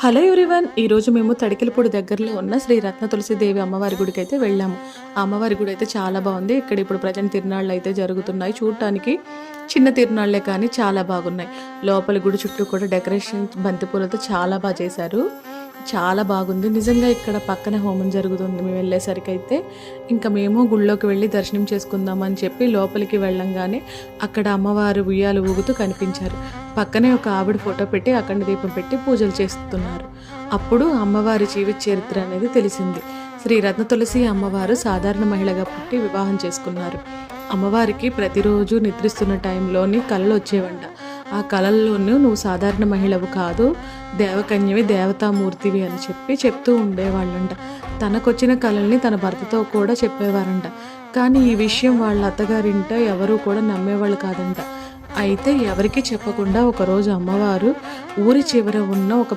Hello everyone, ఈరోజు మేము తడికెలపూడి దగ్గరలో ఉన్న శ్రీ రత్న తులసిదేవి అమ్మవారి గుడికి అయితే వెళ్ళాము. ఆ అమ్మవారి గుడి అయితే చాలా బాగుంది. ఇక్కడ ఇప్పుడు ప్రజెంట్ తిరునాళ్ళు అయితే జరుగుతున్నాయి. చూడటానికి చిన్న తిరునాళ్లే కానీ చాలా బాగున్నాయి. లోపల గుడి చుట్టూ కూడా డెకరేషన్ బంతిపూలతో చాలా బాగా చేశారు. చాలా బాగుంది నిజంగా. ఇక్కడ పక్కనే హోమం జరుగుతుంది. మేము వెళ్ళేసరికి అయితే ఇంకా మేము గుళ్ళోకి వెళ్ళి దర్శనం చేసుకుందాం అని చెప్పి లోపలికి వెళ్ళంగానే అక్కడ అమ్మవారు ఉయ్యాలు ఊగుతూ కనిపించారు. పక్కనే ఒక ఆవిడ ఫోటో పెట్టి అఖండ దీపం పెట్టి పూజలు చేస్తున్నారు. అప్పుడు అమ్మవారి జీవిత చరిత్ర అనేది తెలిసింది. శ్రీ రత్న తులసి అమ్మవారు సాధారణ మహిళగా పుట్టి వివాహం చేసుకున్నారు. అమ్మవారికి ప్రతిరోజు నిద్రిస్తున్న టైంలోని కళలు వచ్చేవంట. ఆ కళల్లోనూ నువ్వు సాధారణ మహిళవు కాదు, దేవకన్యవి, దేవతామూర్తివి అని చెప్తూ ఉండేవాళ్ళంట. తనకొచ్చిన కళల్ని తన భర్తతో కూడా చెప్పేవారంట. కానీ ఈ విషయం వాళ్ళ అత్తగారింట ఎవరూ కూడా నమ్మేవాళ్ళు కాదంట. అయితే ఎవరికీ చెప్పకుండా ఒకరోజు అమ్మవారు ఊరి చివర ఉన్న ఒక